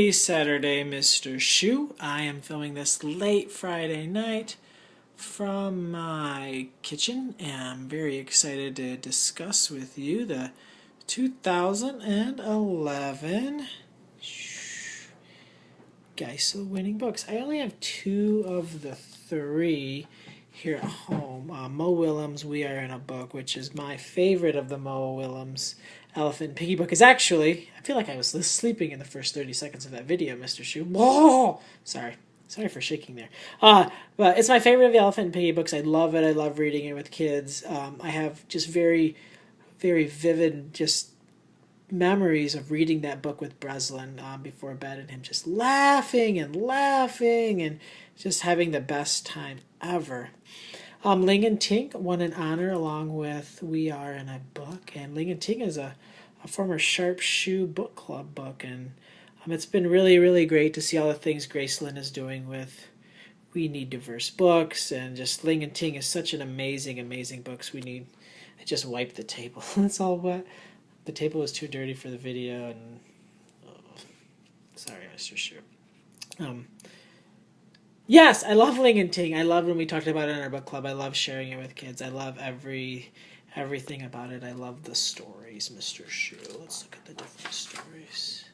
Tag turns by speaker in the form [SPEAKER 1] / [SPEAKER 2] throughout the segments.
[SPEAKER 1] Happy Saturday, Mr. Shu. I am filming this late Friday night from my kitchen, and I'm very excited to discuss with you the 2011 Geisel winning books. I only have two of the three here at home. Mo Willems' We Are in a Book, which is my favorite of the Mo Willems Elephant and Piggy book, is actually, I feel like I was sleeping in the first 30 seconds of that video, Mr. Shu. Whoa! Sorry for shaking there. But it's my favorite of the Elephant and Piggy books. I love it. I love reading it with kids. I have just very, very vivid just memories of reading that book with Breslin before bed, and him just laughing and just having the best time ever. Ling and Tink won an honor along with We Are in a Book, and Ling and Tink is a former Sharp Shoe Book Club book, and it's been really, really great to see all the things Gracelyn is doing with We Need Diverse Books, and just Ling and Tink is such an amazing, amazing books. I just wiped the table. That's all wet. The table was too dirty for the video, and sorry, Mr. Shu. Yes, I love Ling and Ting. I love when we talked about it in our book club. I love sharing it with kids. I love everything about it. I love the stories, Mr. Shu. Let's look at the different stories.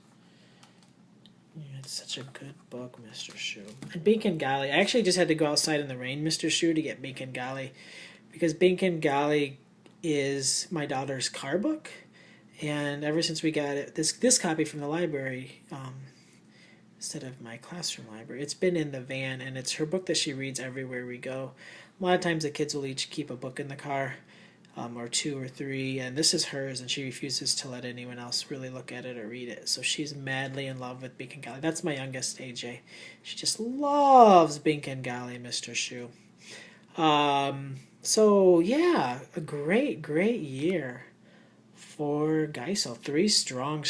[SPEAKER 1] Yeah, it's such a good book, Mr. Shu. And Bink and Golly. I actually just had to go outside in the rain, Mr. Shu, to get Bink and Golly, because Bink and Golly is my daughter's car book. And ever since we got it, this copy from the library, instead of my classroom library, it's been in the van, and it's her book that she reads everywhere we go. A lot of times the kids will each keep a book in the car, or two or three, and this is hers, and she refuses to let anyone else really look at it or read it. So she's madly in love with Bink and Golly. That's my youngest, AJ. She just loves Bink and Golly, Mr. Shu. So yeah, a great, great year for Geisel. Three strong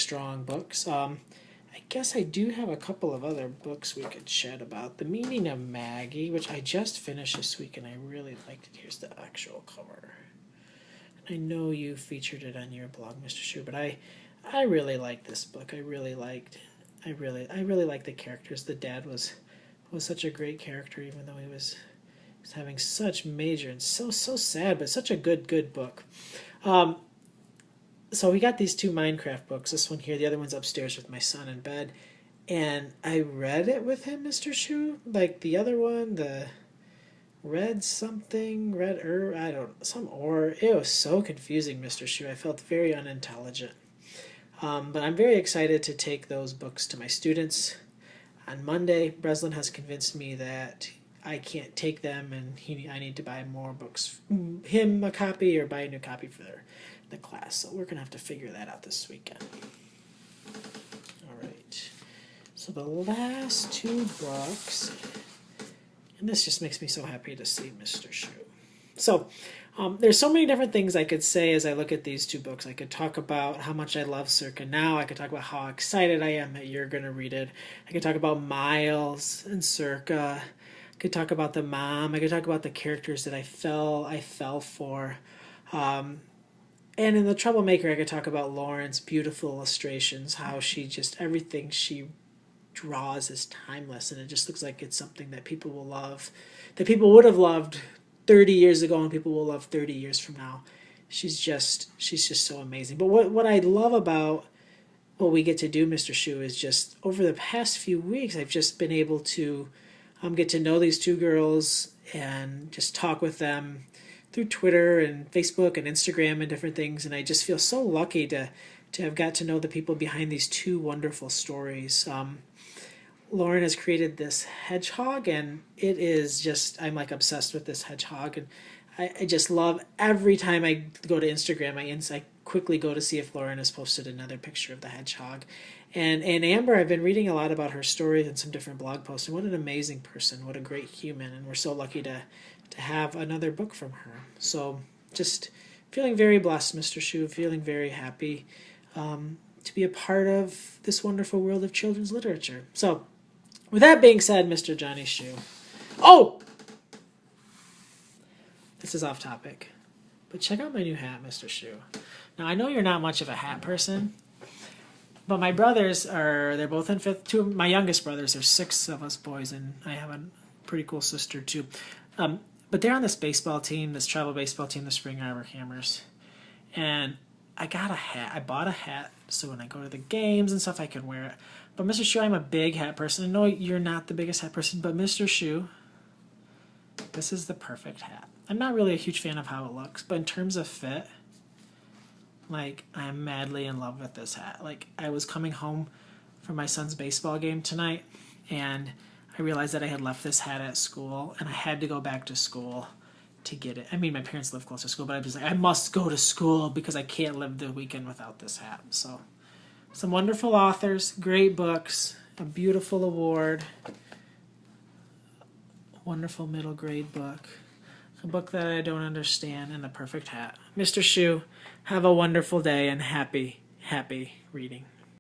[SPEAKER 1] books. I guess I do have a couple of other books we could chat about. The Meaning of Maggie, which I just finished this week, and I really liked it. Here's the actual cover. And I know you featured it on your blog, Mr. Shu, but I really liked this book. I really liked the characters. The dad was such a great character, even though he was having such major and so sad, but such a good book. So we got these two Minecraft books. This one here, the other one's upstairs with my son in bed. And I read it with him, Mr. Shu. Like the other one, the Red something, it was so confusing, Mr. Shu. I felt very unintelligent. But I'm very excited to take those books to my students. On Monday, Breslin has convinced me that I can't take them, and I need to buy more books. Him a copy or buy a new copy for the class. So we're going to have to figure that out this weekend. All right. So the last two books, and this just makes me so happy to see Mr. Shu. So there's so many different things I could say as I look at these two books. I could talk about how much I love Circa now. I could talk about how excited I am that you're going to read it. I could talk about Miles and Circa. I could talk about the mom. I could talk about the characters that I fell for. And in The Troublemaker, I could talk about Lauren's beautiful illustrations, how she just, everything she draws is timeless, and it just looks like it's something that people will love, that people would have loved 30 years ago and people will love 30 years from now. She's just so amazing. But what I love about what we get to do, Mr. Shu, is just over the past few weeks, I've just been able to get to know these two girls and just talk with them through Twitter and Facebook and Instagram and different things, and I just feel so lucky to have got to know the people behind these two wonderful stories. Lauren has created this hedgehog, and it is just, I'm like obsessed with this hedgehog, and I just love every time I go to Instagram, I quickly go to see if Lauren has posted another picture of the hedgehog. And Amber, I've been reading a lot about her stories and some different blog posts, and what an amazing person, what a great human, and we're so lucky to have another book from her. So just feeling very blessed, Mr. Shu, feeling very happy to be a part of this wonderful world of children's literature. So with that being said, Mr. Johnny Shu. Oh! This is off topic, but check out my new hat, Mr. Shu. Now, I know you're not much of a hat person, But my brothers they're both in fifth. Two of my youngest brothers, there's six of us boys, and I have a pretty cool sister too. But they're on this baseball team, this travel baseball team, the Spring Arbor Hammers. And I got a hat. I bought a hat so when I go to the games and stuff, I can wear it. But Mr. Shu, I'm a big hat person. I know you're not the biggest hat person, but Mr. Shu, this is the perfect hat. I'm not really a huge fan of how it looks, but in terms of fit, like, I'm madly in love with this hat. Like, I was coming home from my son's baseball game tonight, and I realized that I had left this hat at school, and I had to go back to school to get it. I mean, my parents live close to school, but I was like, I must go to school because I can't live the weekend without this hat. So, some wonderful authors, great books, a beautiful award, wonderful middle grade book, a book that I don't understand, and the perfect hat. Mr. Shu, have a wonderful day and happy reading.